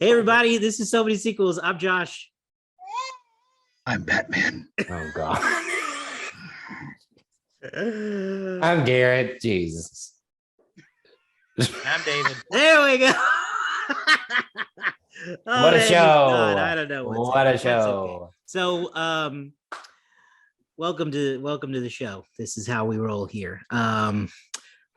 Hey everybody, this is So Many Sequels. I'm Josh. I'm Batman. Oh God. I'm Garrett. Jesus. I'm David. There we go. Oh, What a that is show. not- I don't know What a That's show. okay. So welcome to the show. This is how we roll here. This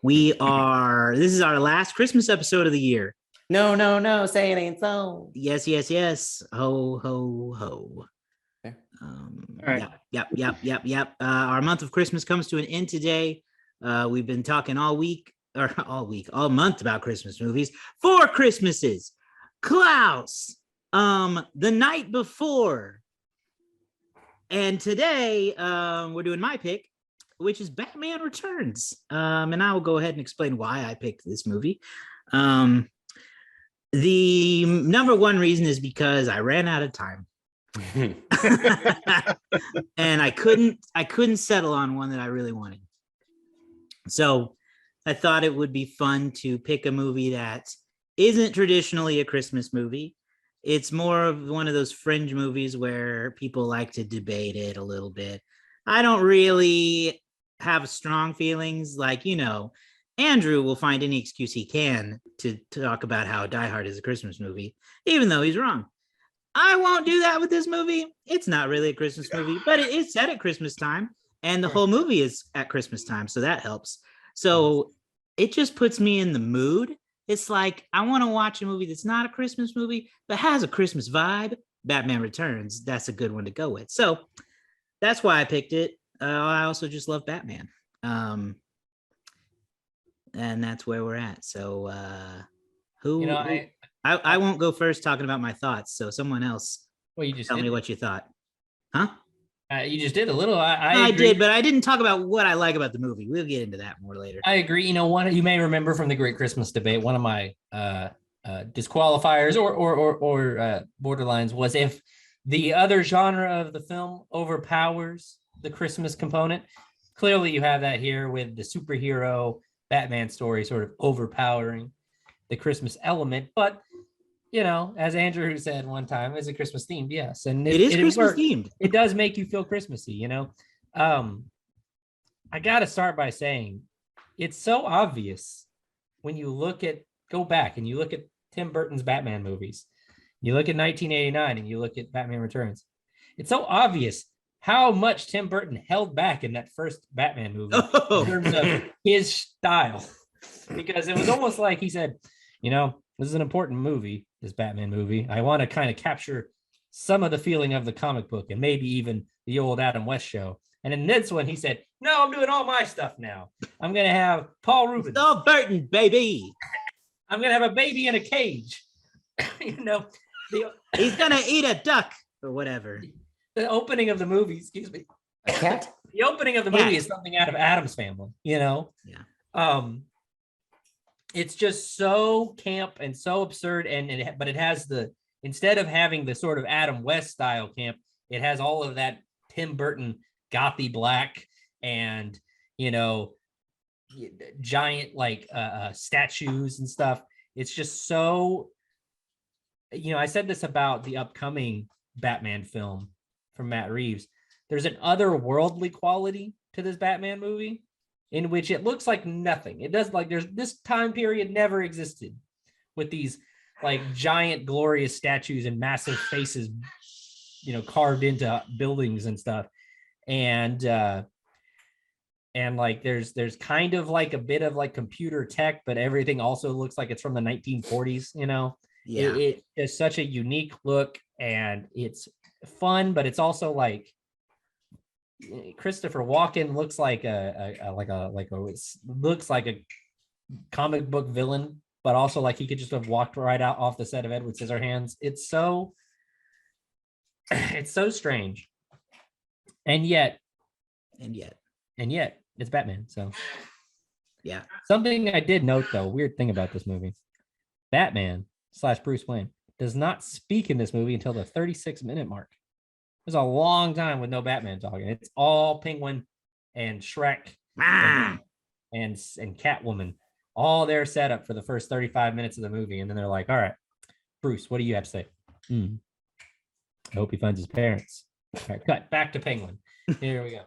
is our last Christmas episode of the year. No, say it ain't so. Yes. Ho, ho, ho. Okay. All right. Yep. Our month of Christmas comes to an end today. We've been talking all month about Christmas movies. 4 Christmases, Klaus, The Night Before, and today we're doing my pick, which is Batman Returns. And I will go ahead and explain why I picked this movie. The number one reason is because I ran out of time. And I couldn't settle on one that I really wanted. So I thought it would be fun to pick a movie that isn't traditionally a Christmas movie. It's more of one of those fringe movies where people like to debate it a little bit. I don't really have strong feelings, like, Andrew will find any excuse he can to talk about how Die Hard is a Christmas movie, even though he's wrong. I won't do that with this movie. It's not really a Christmas movie, but it is set at Christmas time, and the whole movie is at Christmas time, so that helps. So it just puts me in the mood. It's like, I want to watch a movie that's not a Christmas movie, but has a Christmas vibe. Batman Returns, that's a good one to go with. So that's why I picked it. I also just love Batman. And that's where we're at. So I won't go first talking about my thoughts. So someone else, you just tell me what you thought. Huh? You just did a little. I did, but I didn't talk about what I like about the movie. We'll get into that more later. I agree. You may remember from the Great Christmas Debate, one of my disqualifiers or borderlines was if the other genre of the film overpowers the Christmas component. Clearly, you have that here with the superhero Batman story sort of overpowering the Christmas element, but as Andrew said one time, is it Christmas themed? Yes, and it is Christmas themed. It does make you feel Christmassy. I got to start by saying it's so obvious when you go back and you look at Tim Burton's Batman movies. You look at 1989 and you look at Batman Returns. It's so obvious how much Tim Burton held back in that first Batman movie in terms of his style, because it was almost like he said, this is an important movie, this Batman movie. I want to kind of capture some of the feeling of the comic book and maybe even the old Adam West show. And in this one, he said, no, I'm doing all my stuff now. I'm going to have Paul Rubens. It's all Burton, baby. I'm going to have a baby in a cage. He's going to eat a duck or whatever. The opening of the movie, excuse me. A cat? The opening of the movie is something out of Addams Family, Yeah. It's just so camp and so absurd, but it has instead of having the sort of Adam West style camp, it has all of that Tim Burton gothy black and giant statues and stuff. It's just so, I said this about the upcoming Batman film from Matt Reeves. There's an otherworldly quality to this Batman movie in which it looks like nothing. It does, there's this time period never existed with these giant glorious statues and massive faces, carved into buildings and stuff. And there's kind of a bit of computer tech, but everything also looks like it's from the 1940s, Yeah. It is such a unique look, and it's fun, but it's also Christopher Walken looks like looks like a comic book villain, but also he could just have walked right out off the set of Edward Scissorhands. It's so strange, and yet it's Batman. So yeah. Something I did note though, weird thing about this movie, Batman / Bruce Wayne does not speak in this movie until the 36-minute mark. There's a long time with no Batman talking. It's all Penguin and Shrek and Catwoman, all their setup for the first 35 minutes of the movie. And then they're like, all right, Bruce, what do you have to say? I hope he finds his parents. All right, cut back to Penguin. Here we go.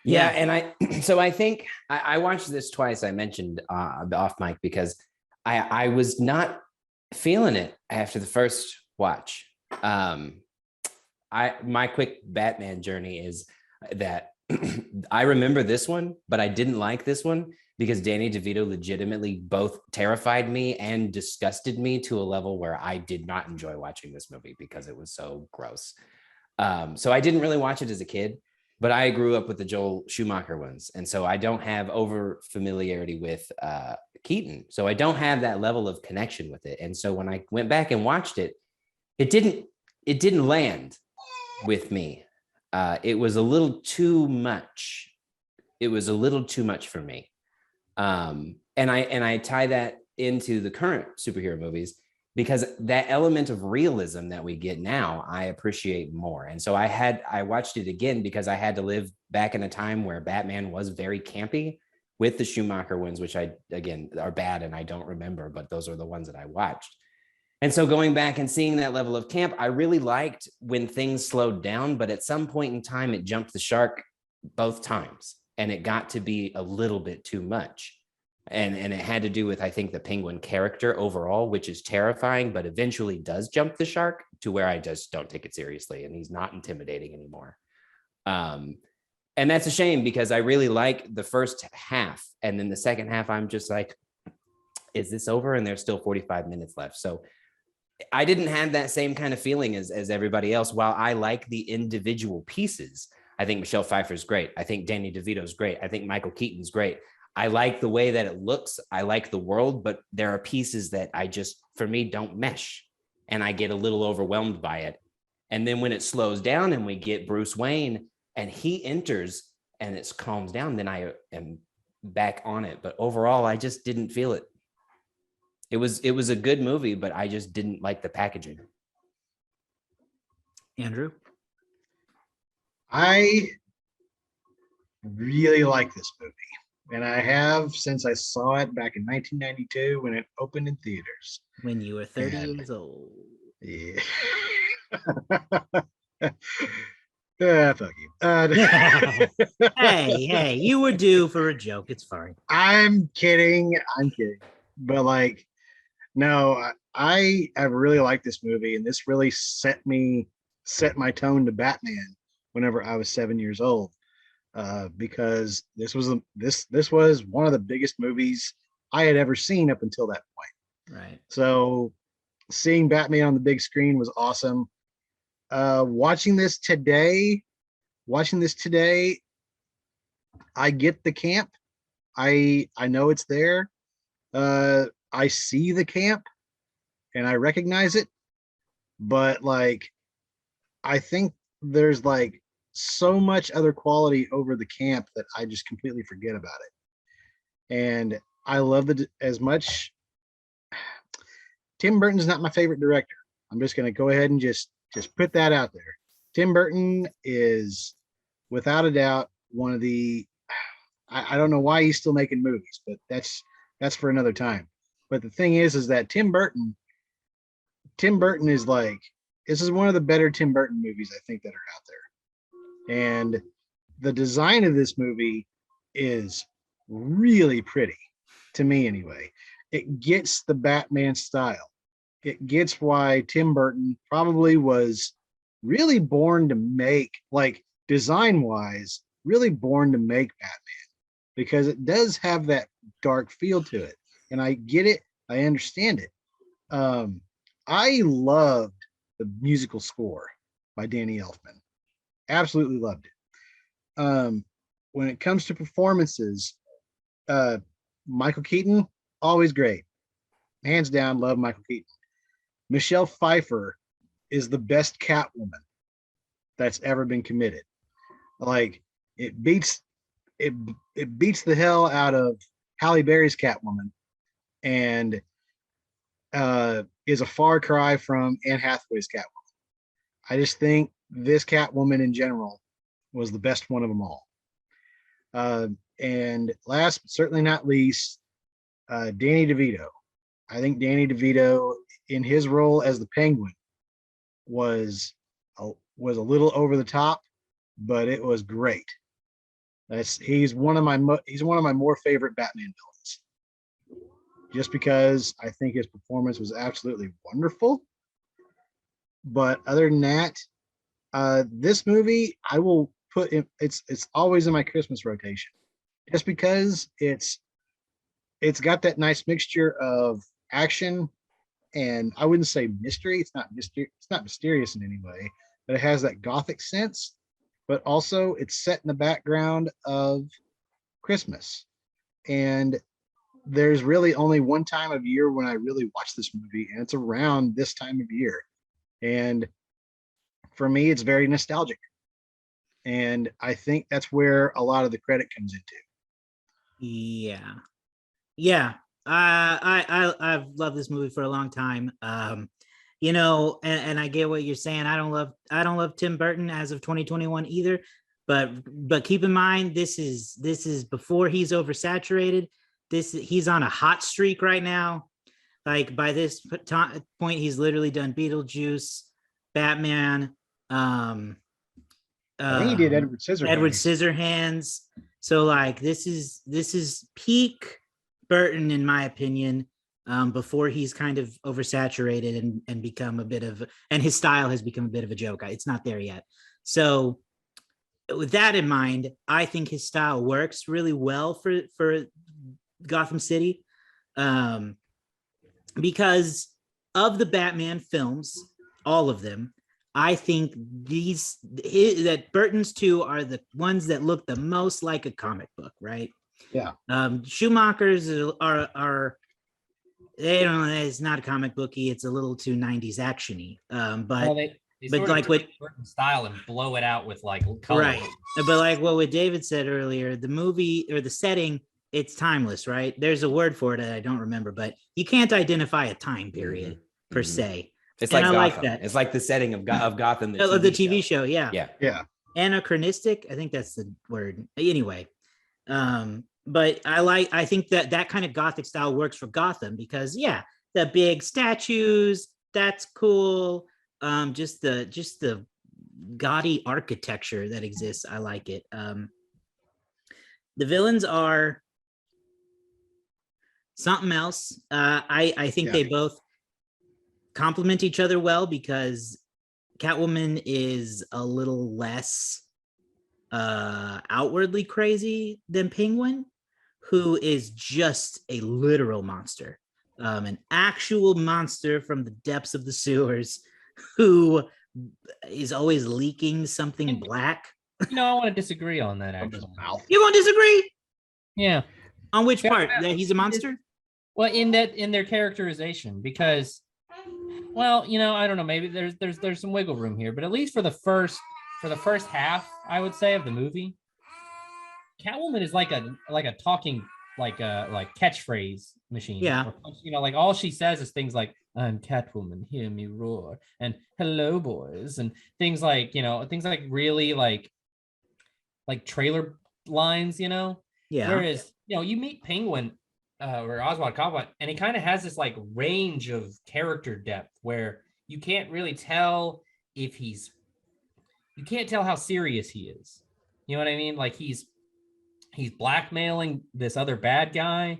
Yeah, and I think I watched this twice. I mentioned off mic because I was not feeling it after the first watch. My quick Batman journey is that I remember this one, but I didn't like this one because Danny DeVito legitimately both terrified me and disgusted me to a level where I did not enjoy watching this movie because it was so gross. So I didn't really watch it as a kid, but I grew up with the Joel Schumacher ones. And so I don't have over familiarity with Keaton. So I don't have that level of connection with it. And so when I went back and watched it, it didn't land with me. It was a little too much. It was a little too much for me. And I tie that into the current superhero movies because that element of realism that we get now, I appreciate more. And so I watched it again because I had to live back in a time where Batman was very campy with the Schumacher ones, which again are bad and I don't remember, but those are the ones that I watched. And so going back and seeing that level of camp, I really liked when things slowed down, but at some point in time, it jumped the shark both times. And it got to be a little bit too much. And it had to do with, I think, the Penguin character overall, which is terrifying, but eventually does jump the shark to where I just don't take it seriously. And he's not intimidating anymore. And that's a shame because I really like the first half. And then the second half, I'm just like, is this over? And there's still 45 minutes left. So I didn't have that same kind of feeling as everybody else. While I like the individual pieces, I think Michelle Pfeiffer's great. I think Danny DeVito's great. I think Michael Keaton's great. I like the way that it looks. I like the world, but there are pieces that for me, don't mesh. And I get a little overwhelmed by it. And then when it slows down and we get Bruce Wayne and he enters and it calms down, then I am back on it. But overall, I just didn't feel it. It was a good movie, but I just didn't like the packaging. Andrew? I really like this movie. And I have since I saw it back in 1992 when it opened in theaters. When you were 30 years old. Yeah. Fuck you. Hey, you were due for a joke. It's fine. I'm kidding. But like, no, I really like this movie, and this really set my tone to Batman whenever I was 7 years old. Because this was one of the biggest movies I had ever seen up until that point. Right. So seeing Batman on the big screen was awesome. Watching this today, I get the camp. I know it's there. I see the camp and I recognize it, but like, I think there's like so much other quality over the camp that I just completely forget about it. And I love as much. Tim Burton's not my favorite director. I'm just going to go ahead and just put that out there. Tim Burton is without a doubt one of the, I don't know why he's still making movies, but that's for another time. But the thing is that Tim Burton is like, this is one of the better Tim Burton movies I think that are out there. And the design of this movie is really pretty to me anyway. It gets the Batman style. It gets why Tim Burton probably was really born to make, like design wise, really born to make Batman, because it does have that dark feel to it. And I get it. I understand it. I loved the musical score by Danny Elfman. Absolutely loved it. When it comes to performances, Michael Keaton, always great. Hands down, love Michael Keaton. Michelle Pfeiffer is the best Catwoman that's ever been committed. Like, it beats the hell out of Halle Berry's Catwoman, and is a far cry from Anne Hathaway's Catwoman. I just think this Catwoman in general was the best one of them all. And last but certainly not least, Danny DeVito. I think Danny DeVito in his role as the Penguin was was a little over the top, but it was great. He's one of my more favorite Batman villains. Just because I think his performance was absolutely wonderful. But other than that, this movie I will put in. It's always in my Christmas rotation, just because it's got that nice mixture of action and I wouldn't say mystery. It's not mysterious in any way, but it has that gothic sense. But also, it's set in the background of Christmas, and there's really only one time of year when I really watch this movie, and it's around this time of year. And for me, it's very nostalgic. And I think that's where a lot of the credit comes into. Yeah. Yeah. I've loved this movie for a long time. You know, and I get what you're saying. I don't love Tim Burton as of 2021 either. But keep in mind, this is before he's oversaturated. He's on a hot streak right now. Like by this point, he's literally done Beetlejuice, Batman. I think he did Edward Scissorhands. Edward Scissorhands. So like this is peak Burton in my opinion. Before he's kind of oversaturated and become a bit of, and his style has become a bit of a joke. It's not there yet. So with that in mind, I think his style works really well for Gotham City. Because of the Batman films, all of them, I think that Burton's two are the ones that look the most like a comic book, right? Yeah. Schumacher's are they don't. It's not a comic booky. It's a little too 90s actiony. But they but like what Burton style and blow it out with like color. Right. But like what David said earlier, the movie or the setting, it's timeless, right? There's a word for it that I don't remember, but you can't identify a time period per se. It's And like I Gotham. like that. It's like the setting of Gotham, The TV show. Yeah. Yeah. Anachronistic. I think that's the word. Anyway. But I think that kind of Gothic style works for Gotham because the big statues, that's cool. Just the gaudy architecture that exists. I like it. The villains are something else. I think they both complement each other well because Catwoman is a little less outwardly crazy than Penguin, who is just a literal monster, an actual monster from the depths of the sewers who is always leaking something black. You know, I want to disagree on that actually. You want to disagree? Yeah. On which part? That he's a monster? Well, in their characterization, because, well, you know, I don't know, maybe there's some wiggle room here, but at least for the first half, I would say, of the movie, Catwoman is like a talking like catchphrase machine. Yeah. You know, like all she says is things like "I'm Catwoman, hear me roar," and "Hello, boys," and things like, you know, things like really like trailer lines, you know. Yeah. Whereas, you know, you meet Penguin or Oswald Cobblepot, and he kind of has this like range of character depth where you can't really tell if you can't tell how serious he is. You know what I mean? Like he's blackmailing this other bad guy,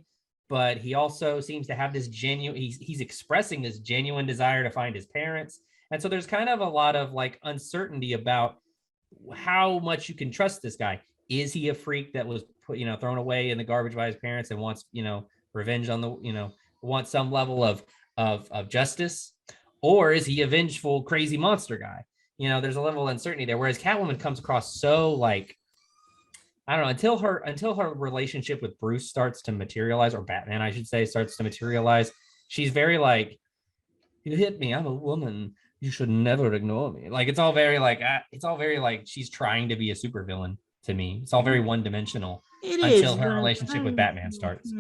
but he also seems to have this he's expressing this genuine desire to find his parents. And so there's kind of a lot of like uncertainty about how much you can trust this guy. Is he a freak that was thrown away in the garbage by his parents and wants, revenge on wants some level of justice? Or is he a vengeful, crazy monster guy? There's a level of uncertainty there. Whereas Catwoman comes across so like, I don't know, until her relationship with Bruce starts to materialize, or Batman, I should say, starts to materialize. She's very like, you hit me, I'm a woman, you should never ignore me. Like, it's all very like she's trying to be a supervillain to me. It's all very one-dimensional until her relationship with Batman starts.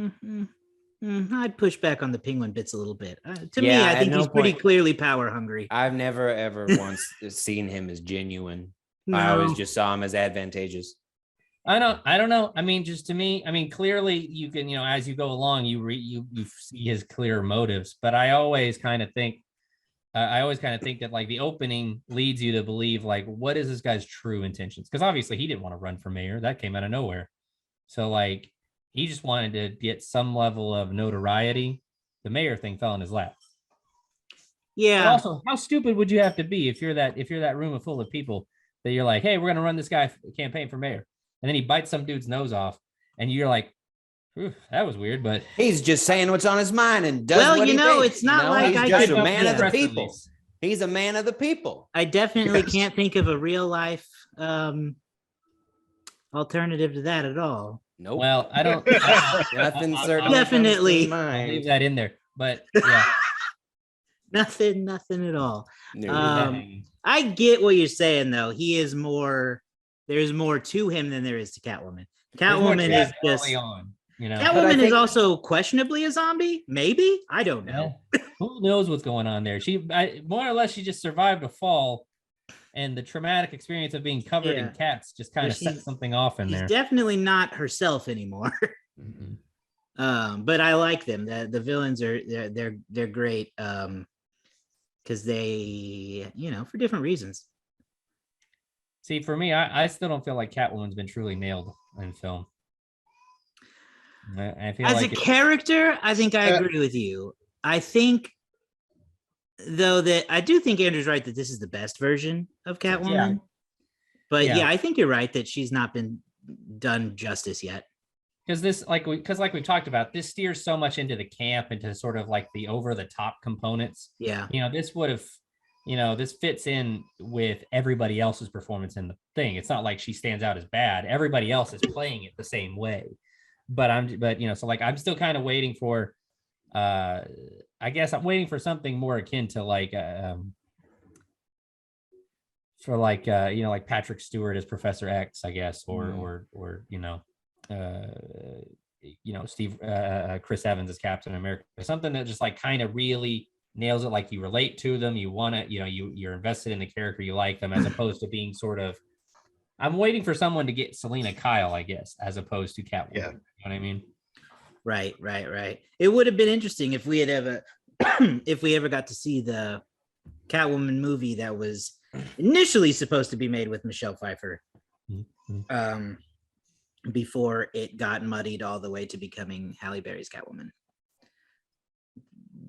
I'd push back on the Penguin bits a little bit. To me, I think he's pretty clearly power hungry. I've never ever once seen him as genuine. No. I always just saw him as advantageous. I don't know. I mean, just to me, I mean, clearly you can, as you go along, you see his clear motives. But I always kind of think that like the opening leads you to believe like, what is this guy's true intentions? Because obviously he didn't want to run for mayor. That came out of nowhere. So like he just wanted to get some level of notoriety. The mayor thing fell in his lap. But Yeah. also, how stupid would you have to be if you're that room full of people that you're like, hey, we're gonna run this guy campaign for mayor, and then he bites some dude's nose off, and you're like, that was weird, but He's just saying what's on his mind and does Well, what he thinks. it's not like he's I just could- a man of the yeah. people. He's a man of the people. I definitely Yes. can't think of a real life alternative to that at all. Nope. well, I don't. Nothing I'll- certainly Definitely. comes to I'll leave mind. that in there, but yeah. Nothing at all. No. leave that Um, hanging. I get what you're saying though. There's more to him than there is to Catwoman. There's more Catwoman to is that just early on, But I Catwoman is think- also questionably a zombie. Maybe, I don't know. Yeah. Who knows what's going on there? More or less, she just survived a fall, and the traumatic experience of being covered in Yeah. cats just kind But of set she's- something off in She's there. definitely not herself anymore. Mhm. But I like them. The villains are they're great. Because they, for different reasons. See, for me, I still don't feel like Catwoman's been truly nailed in film. I feel As like a character, I think I agree with you. I think, though, that I do think Andrew's right that this is the best version of Catwoman. But Yeah. I think you're right that she's not been done justice yet. because like we talked about, this steers so much into the camp, into sort of like the over the top components. Yeah. This would have, this fits in with everybody else's performance in the thing. It's not like she stands out as bad. Everybody else is playing it the same way. So like I'm still kind of waiting for, I guess I'm waiting for something more akin to like, like Patrick Stewart as Professor X, I guess, or Steve Chris Evans as Captain America, something that just like kind of really nails it. Like you relate to them, you want to, you're invested in the character, you like them, as opposed to being sort of. I'm waiting for someone to get Selena Kyle, I guess, as opposed to Catwoman. Yeah. You know what I mean? Right. It would have been interesting if we had ever, if we ever got to see the Catwoman movie that was initially supposed to be made with Michelle Pfeiffer, before it got muddied all the way to becoming Halle Berry's Catwoman.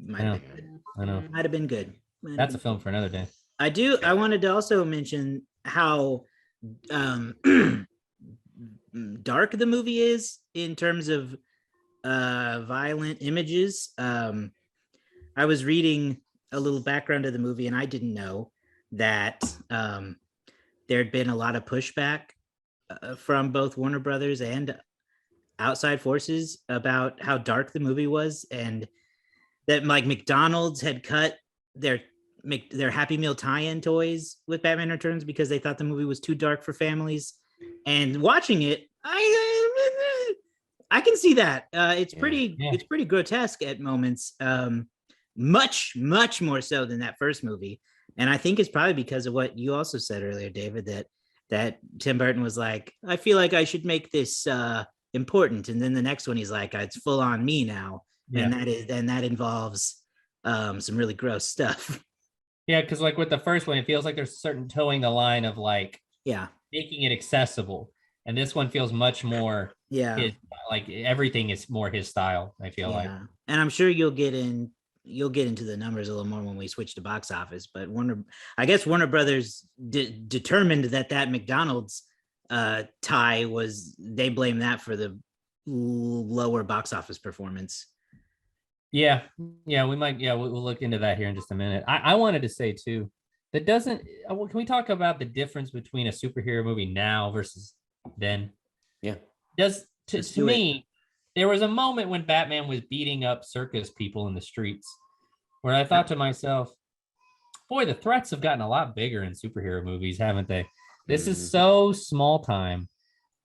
Might have been good. I know. Might have been good. That's a film for another day. I wanted to also mention how dark the movie is in terms of violent images. I was reading a little background of the movie, and I didn't know that there'd been a lot of pushback from both Warner Brothers and outside forces about how dark the movie was, and that like McDonald's had cut their Happy Meal tie-in toys with Batman Returns because they thought the movie was too dark for families. And watching it, I can see that. It's pretty grotesque at moments. Much more so than that first movie. And I think it's probably because of what you also said earlier, David, that Tim Burton was like, I feel like I should make this important. And then the next one, he's like, it's full on me now. Yeah. And that involves some really gross stuff. Yeah, because like with the first one, it feels like there's certain towing the line of like making it accessible. And this one feels much more like everything is more his style, I feel like. And I'm sure you'll get into the numbers a little more when we switch to box office, but I guess Warner Brothers determined that McDonald's tie they blame that for the lower box office performance. Yeah, we might. Yeah, we'll look into that here in just a minute. I wanted to say too, can we talk about the difference between a superhero movie now versus then? Yeah. To me, there was a moment when Batman was beating up circus people in the streets where I thought to myself, boy, the threats have gotten a lot bigger in superhero movies, haven't they? This is so small time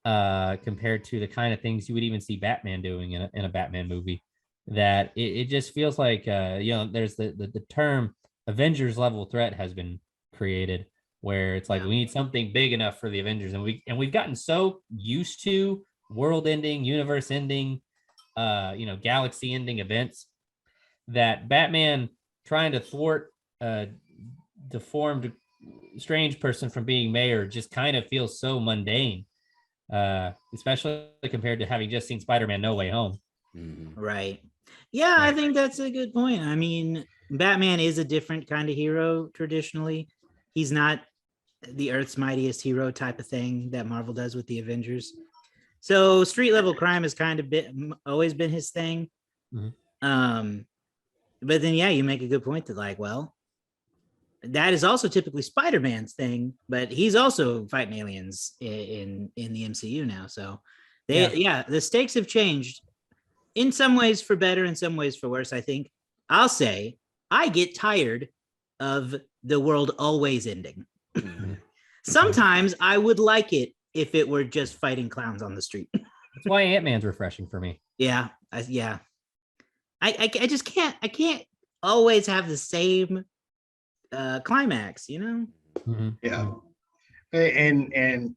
compared to the kind of things you would even see Batman doing in a Batman movie, that it just feels like, there's the term Avengers level threat has been created, where it's like Yeah. we need something big enough for the Avengers, and we've gotten so used to world ending, universe ending, galaxy ending events that Batman trying to thwart a deformed strange person from being mayor just kind of feels so mundane, especially compared to having just seen Spider-Man No Way Home. Right. Yeah, I think that's a good point. I mean, Batman is a different kind of hero traditionally. He's not the Earth's mightiest hero type of thing that Marvel does with the Avengers. So street level crime has kind of always been his thing. But then yeah, you make a good point that like, well, that is also typically Spider-Man's thing, but he's also fighting aliens in the MCU now. So the stakes have changed in some ways for better, in some ways for worse. I think I'll say I get tired of the world always ending. Sometimes I would like it if it were just fighting clowns on the street. That's why Ant-Man's refreshing for me. I just can't. I can't always have the same climax, you know? Yeah. And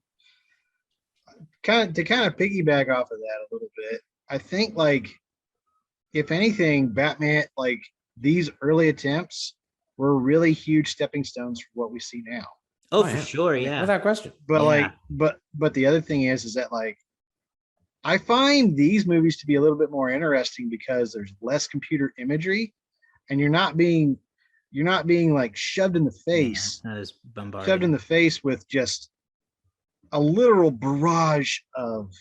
kind of piggyback off of that a little bit, I think like if anything, Batman, like these early attempts were really huge stepping stones for what we see now. Oh, for sure, yeah. Without question. But Yeah. like, but the other thing is that like I find these movies to be a little bit more interesting because there's less computer imagery and you're not being like shoved in the face, Not as bombarded. shoved in the face with just a literal barrage of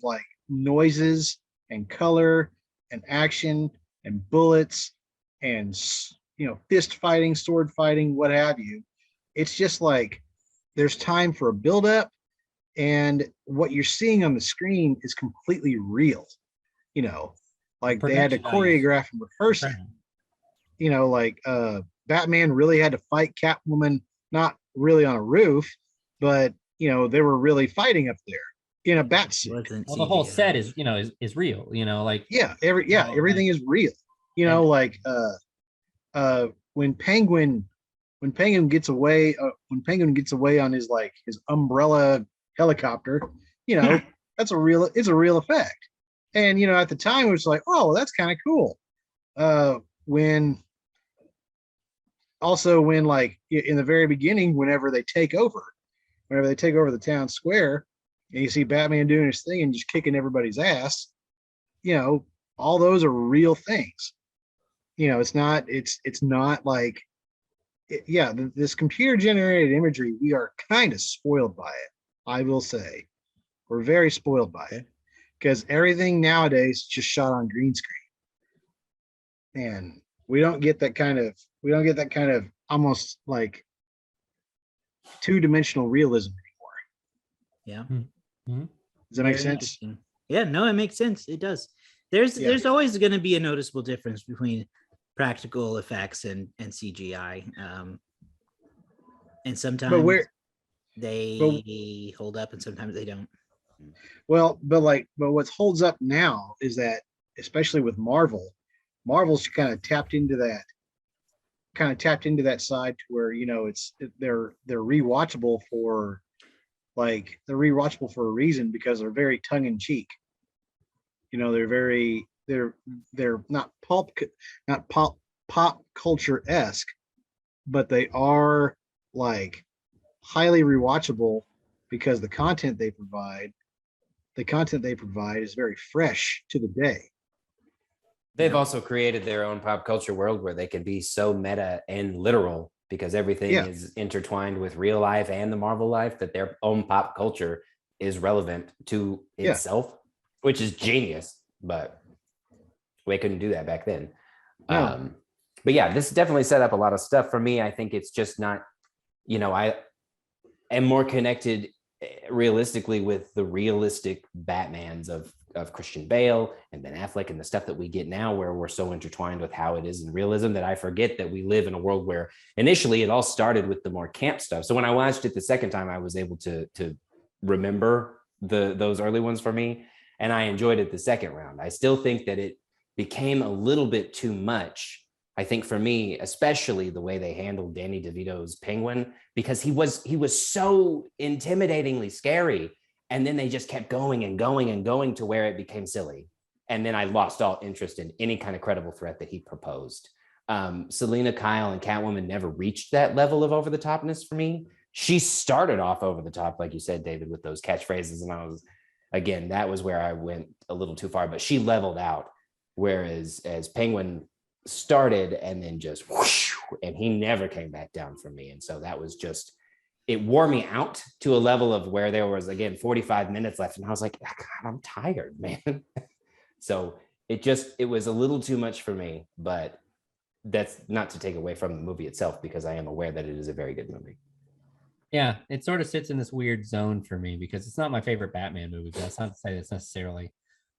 like noises and color and action and bullets and fist fighting, sword fighting, what have you. It's just like there's time for a build up, and what you're seeing on the screen is completely real. Like they had to choreograph and rehearse it. Like Batman really had to fight Catwoman, not really on a roof, but they were really fighting up there in a bat suit. Well, the whole set is real, everything is real. Like when Penguin gets away on his umbrella helicopter, it's a real effect. And at the time it was like, oh, that's kind of cool. When like in the very beginning, whenever they take over the town square and you see Batman doing his thing and just kicking everybody's ass, all those are real things. It's not like this computer generated imagery, we are kind of spoiled by it. I will say we're very spoiled by it because everything nowadays is just shot on green screen, and we don't get that kind of almost like two-dimensional realism anymore. Yeah. Does that make sense? Yeah, no, it makes sense. It does. There's always going to be a noticeable difference between practical effects and CGI. And sometimes they hold up and sometimes they don't. But what holds up now is that, especially with Marvel's kind of tapped into that side to where they're rewatchable for a reason, because they're very tongue-in-cheek. They're not pop culture-esque, but they are like highly rewatchable because the content they provide is very fresh to the day. They've also created their own pop culture world where they can be so meta and literal because everything is intertwined with real life and the Marvel life, that their own pop culture is relevant to itself, which is genius, but we couldn't do that back then. No. But yeah, this definitely set up a lot of stuff for me. I think it's just not, I am more connected realistically with the realistic Batmans of Christian Bale and Ben Affleck and the stuff that we get now, where we're so intertwined with how it is in realism that I forget that we live in a world where initially it all started with the more camp stuff. So when I watched it the second time, I was able to remember those early ones for me, and I enjoyed it the second round. I still think that it became a little bit too much I think for me, especially the way they handled Danny DeVito's Penguin, because he was so intimidatingly scary. And then they just kept going and going and going to where it became silly. And then I lost all interest in any kind of credible threat that he proposed. Selena Kyle and Catwoman never reached that level of over the topness for me. She started off over the top, like you said, David, with those catchphrases. And again, that was where I went a little too far, but she leveled out. Whereas as Penguin started and then just whoosh, and he never came back down from me. And so that was just, it wore me out to a level of where there was, again, 45 minutes left. And I was like, God, I'm tired, man. So it was a little too much for me, but that's not to take away from the movie itself, because I am aware that it is a very good movie. Yeah, it sort of sits in this weird zone for me because it's not my favorite Batman movie, but that's not to say it's necessarily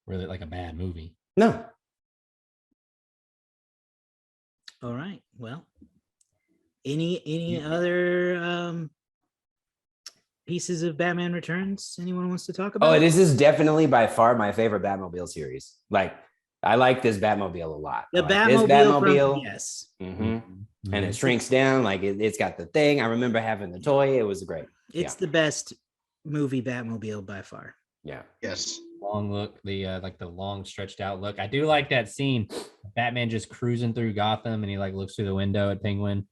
really like a bad movie. No. All right. Well, any other pieces of Batman Returns anyone wants to talk about? Oh, this is definitely by far my favorite Batmobile series. Like, I like this Batmobile a lot. The I like Batmobile, yes. And it shrinks down, like it's got the thing. I remember having the toy. It was great. It's the best movie Batmobile by far. Yeah. Yes. Long look, the like the long stretched out look. I do like that scene. Batman just cruising through Gotham, and he like looks through the window at Penguin,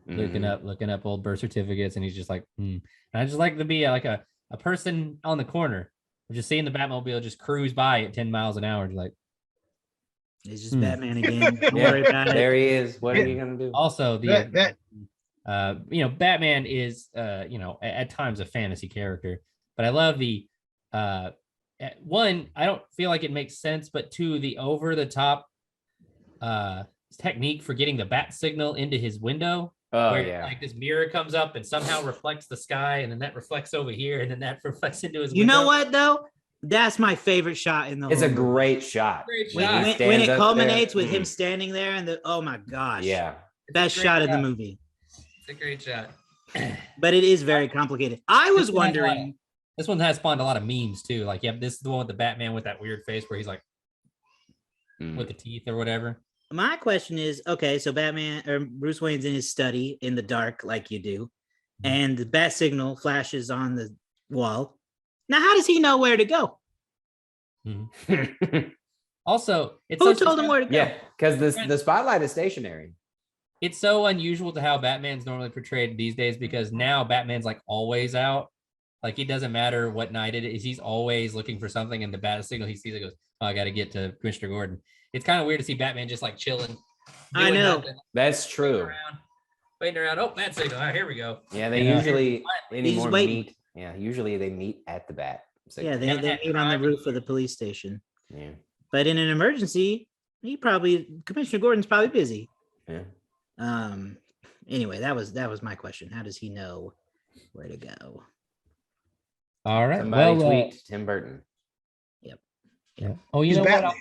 looking up old birth certificates, and he's just like, And I just like to be like a person on the corner, just seeing the Batmobile just cruise by at 10 miles an hour, just like. It's just Batman again. Don't worry about it. There he is. What are you gonna do? Also, Batman is at times a fantasy character, but I love the one, I don't feel like it makes sense, but two, the over the top technique for getting the bat signal into his window. Oh, where yeah. like this mirror comes up and somehow reflects the sky, and then that reflects over here, and then that reflects into his You window. know what though? That's my favorite shot in the It's whole a movie. great shot. Great When, shot. when stands it up culminates there. with him standing there and oh my gosh. Yeah. Best great shot of the shot. movie. It's a great shot. But it is very complicated. I was This one has a lot of- wondering. This one has spawned a lot of memes too. Like, this is the one with the Batman with that weird face where he's like with the teeth or whatever. My question is, okay, so Batman or Bruce Wayne's in his study in the dark, like you do, and the bat signal flashes on the wall. Now, how does he know where to go? Also, it's Who so told him where to go? Yeah, because the spotlight is stationary. It's so unusual to how Batman's normally portrayed these days, because now Batman's like always out. Like, it doesn't matter what night it is. He's always looking for something, and the bat signal he sees, it goes, oh, I got to get to Commissioner Gordon. It's kind of weird to see Batman just like chilling. I doing know. nothing, That's true. waiting around. Oh, bat signal. All right, here we go. Yeah, they Yeah. usually He's waiting. meet. Yeah, usually they meet at the bat. Yeah, they meet on the roof of the police station. Yeah. But in an emergency, Commissioner Gordon's probably busy. Yeah. Anyway, that was my question. How does he know where to go? All right. Somebody well, tweet Tim Burton. yeah. Oh, you He's know what? Batman.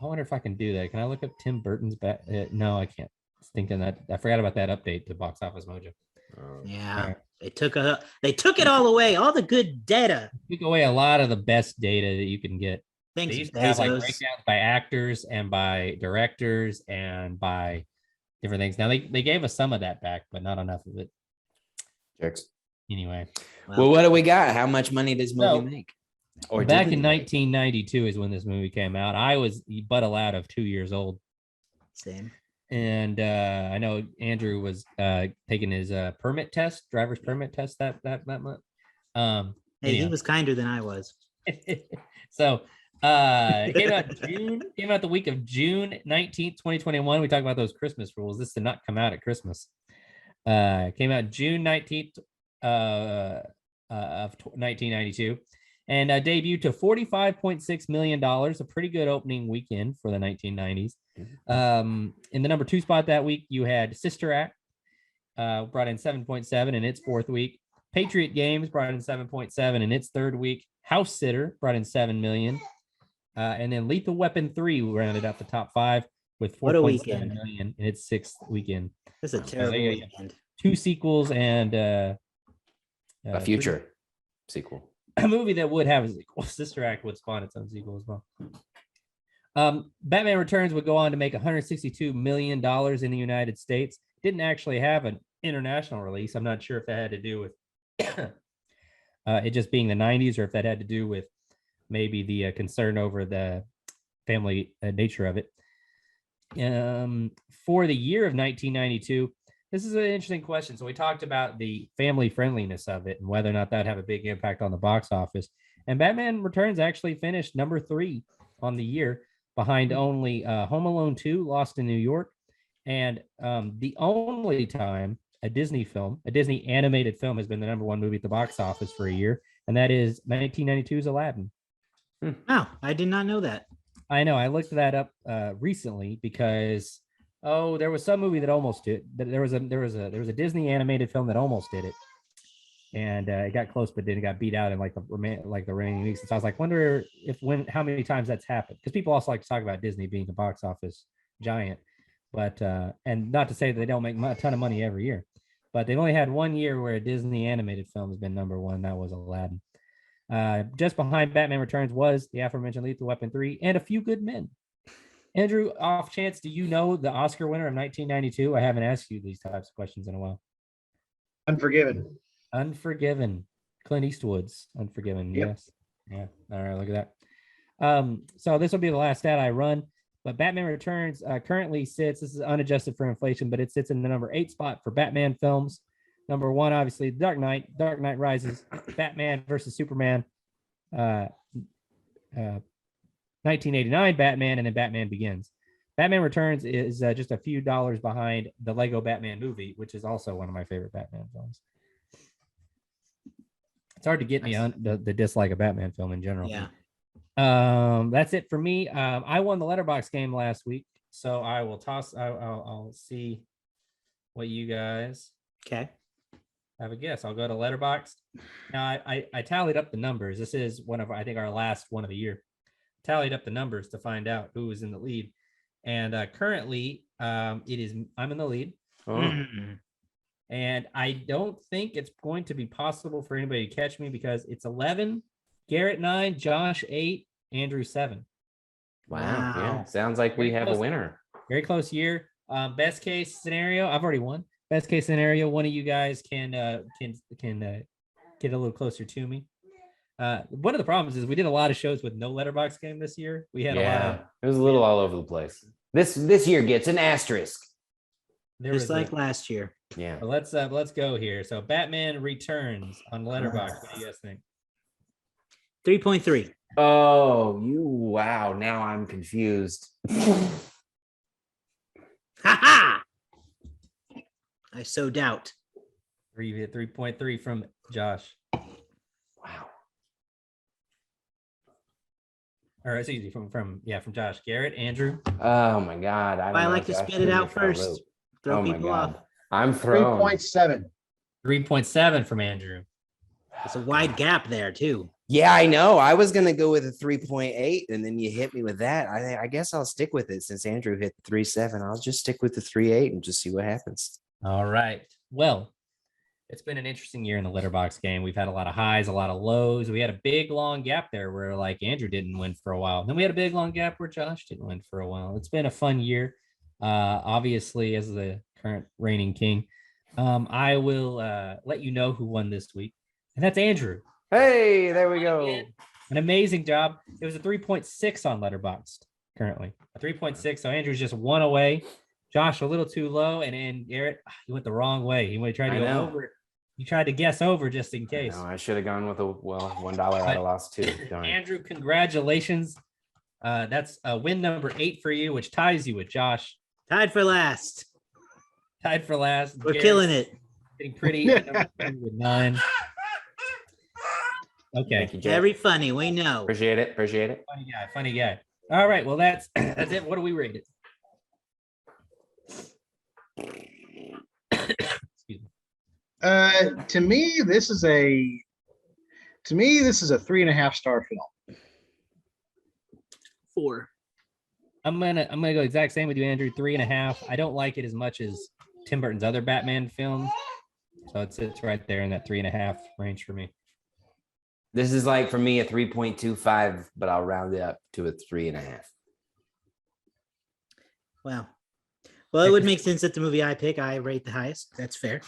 I wonder if I can do that. Can I look up Tim Burton's bat? No, I can't. I was thinking that I forgot about that update to Box Office Mojo. Yeah, Right. they took it all away, all the good data. Took away a lot of the best data that you can get. Thanks, They used to have like Bezos. breakdowns by actors and by directors and by different things. Now they gave us some of that back, but not enough of it. Jerks. Anyway, Well, what do we got? How much money does movie So, make? Or back did in it make? 1992 is when this movie came out. I was but a lad of 2 years old. Same. And I know Andrew was taking his driver's permit test that month. Hey, he anyhow. was kinder than I was. So it came out the week of June 19th, 2021. We talked about those Christmas rules. This did not come out at Christmas. Came out June 19th of 1992, and debuted to $45.6 million, a pretty good opening weekend for the 1990s. In the number 2 spot that week, you had Sister Act, brought in 7.7 in its 4th week. Patriot Games brought in 7.7 in its 3rd week. House Sitter brought in 7 million. And then Lethal Weapon 3 rounded out the top 5 with What a 4.7 weekend. million in its 6th weekend. That's a terrible yeah. weekend. 2 sequels and A future sequel. a movie that would have a sequel. Sister Act would spawn its own sequel as well. Batman Returns would go on to make $162 million in the United States. Didn't actually have an international release. I'm not sure if that had to do with it just being the 90s, or if that had to do with maybe the concern over the family nature of it. For the year of 1992, this is an interesting question. So we talked about the family friendliness of it and whether or not that'd have a big impact on the box office. And Batman Returns actually finished number 3 on the year, behind only Home Alone 2, Lost in New York, and the only time a Disney animated film has been the number 1 movie at the box office for a year, and that is 1992's Aladdin. Wow, I did not know that. I know. I looked that up recently because there was some movie that almost did. There was a Disney animated film that almost did it, and it got close, but then it got beat out in like the remaining weeks. And so I was like, wonder how many times that's happened, because people also like to talk about Disney being a box office giant, but and not to say that they don't make a ton of money every year, but they've only had 1 year where a Disney animated film has been number 1. That was Aladdin. Just behind Batman Returns was the aforementioned Lethal Weapon 3 and A Few Good Men. Andrew, off chance, do you know the Oscar winner of 1992? I haven't asked you these types of questions in a while. Unforgiven. Clint Eastwood's Unforgiven. Yep. Yes. Yeah. All right. Look at that. So this will be the last stat I run, but Batman Returns currently sits, this is unadjusted for inflation, but it sits in the number 8 spot for Batman films. Number 1, obviously, Dark Knight Rises, Batman versus Superman, 1989 Batman, and then Batman Begins. Batman Returns is just a few dollars behind the Lego Batman movie, which is also one of my favorite Batman films. It's hard to get me on the dislike of Batman film in general. Yeah. That's it for me. I won the letterbox game last week, so I will I'll see what you guys Okay. have a guess. I'll go to letterbox. Now I tallied up the numbers. This is one of, I think, our last one of the year. Tallied up the numbers to find out who was in the lead, and currently I'm in the lead. And I don't think it's going to be possible for anybody to catch me, because it's 11, Garrett 9, Josh 8, Andrew 7. Wow. Wow. Yeah. Sounds like we have a winner. Very close year. Best case scenario, I've already won. Best case scenario, one of you guys can get a little closer to me. One of the problems is we did a lot of shows with no letterbox game this year. We had a lot of, it was a little all over the place. This year gets an asterisk. Just like last year. Yeah. But let's go here. So Batman Returns on letterbox. What do you guys think? 3.3. Oh, wow. Now I'm confused. Ha ha! I so doubt. 3.3 from Josh. Wow. Or it's easy from Josh. Garrett, Andrew. Oh my God. I like to spit it out first. Throw people off. I'm thrown. 3.7. 3.7 from Andrew. It's a wide gap there too. Yeah, I know. I was gonna go with a 3.8, and then you hit me with that. I guess I'll stick with it since Andrew hit 3.7. I'll just stick with the 3.8 and just see what happens. All right. Well, it's been an interesting year in the letterbox game. We've had a lot of highs, a lot of lows. We had a big long gap there where like Andrew didn't win for a while. Then we had a big long gap where Josh didn't win for a while. It's been a fun year. Obviously, as the current reigning king, I will let you know who won this week, and that's Andrew. Hey, there we go. An amazing job. It was a 3.6 on Letterboxd currently. A 3.6. So Andrew's just one away. Josh a little too low, and Garrett, he went the wrong way. He tried to go over. He tried to guess over just in case. I should have gone with $1 I'd have lost too. Darn. Andrew, congratulations. That's win number 8 for you, which ties you with Josh. Tied for last. We're Garrett's killing it. Getting pretty at number 3 with 9. Okay. Thank you, Very funny. We know. Appreciate it. Funny guy. All right. Well, that's it. What do we rate it? Excuse me. To me, this is a 3.5 star film. 4. I'm gonna go exact same with you, Andrew. 3.5. I don't like it as much as Tim Burton's other Batman film, so it's right there in that 3.5 range for me. This is like for me a 3.25, but I'll round it up to a 3.5. Wow. Well, it would make sense that the movie I pick, I rate the highest. That's fair.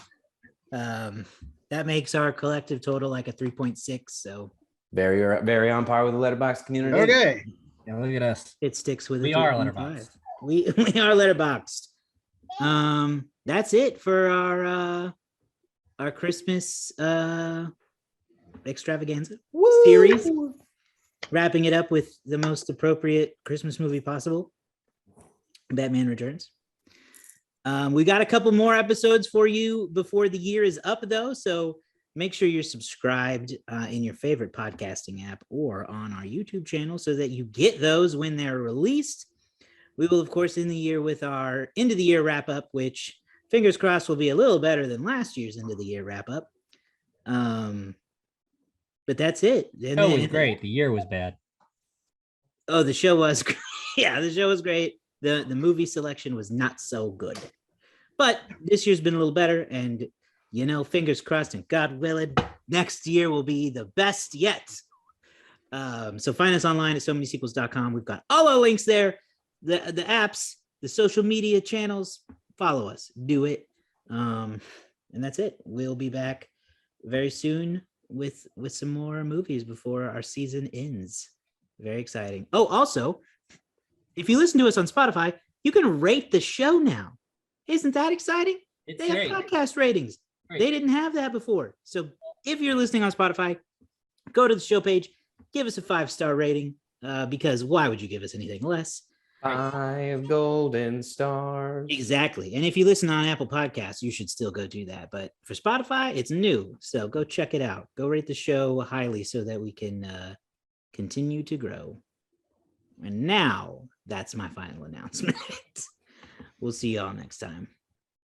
That makes our collective total like a 3.6. So Very on par with the letterbox community. Okay. Yeah, look at us. it sticks with We a are 3.5. letterboxed. We are letterboxed. That's it for our Christmas extravaganza series. Wrapping it up with the most appropriate Christmas movie possible, Batman Returns. We got a couple more episodes for you before the year is up, though. So make sure you're subscribed in your favorite podcasting app or on our YouTube channel so that you get those when they're released. We will, of course, end the year with our end of the year wrap up, which fingers crossed will be a little better than last year's end of the year wrap up. But that's it. And Show was great. The year was bad. Oh, the show was great. Yeah, the show was great. The movie selection was not so good. But this year's been a little better. And, fingers crossed and God willing, next year will be the best yet. So find us online at somanysequels.com. We've got all our links there. The apps, the social media channels. Follow us. Do it. And that's it. We'll be back very soon with some more movies before our season ends. Very exciting. Oh, also, if you listen to us on Spotify, you can rate the show now. Isn't that exciting? They have podcast ratings. Great. They didn't have that before. So if you're listening on Spotify, go to the show page, give us a 5-star rating, because why would you give us anything less? 5 golden stars. Exactly. And if you listen on Apple Podcasts, you should still go do that. But for Spotify, it's new. So go check it out. Go rate the show highly so that we can continue to grow. And now that's my final announcement. We'll see y'all next time.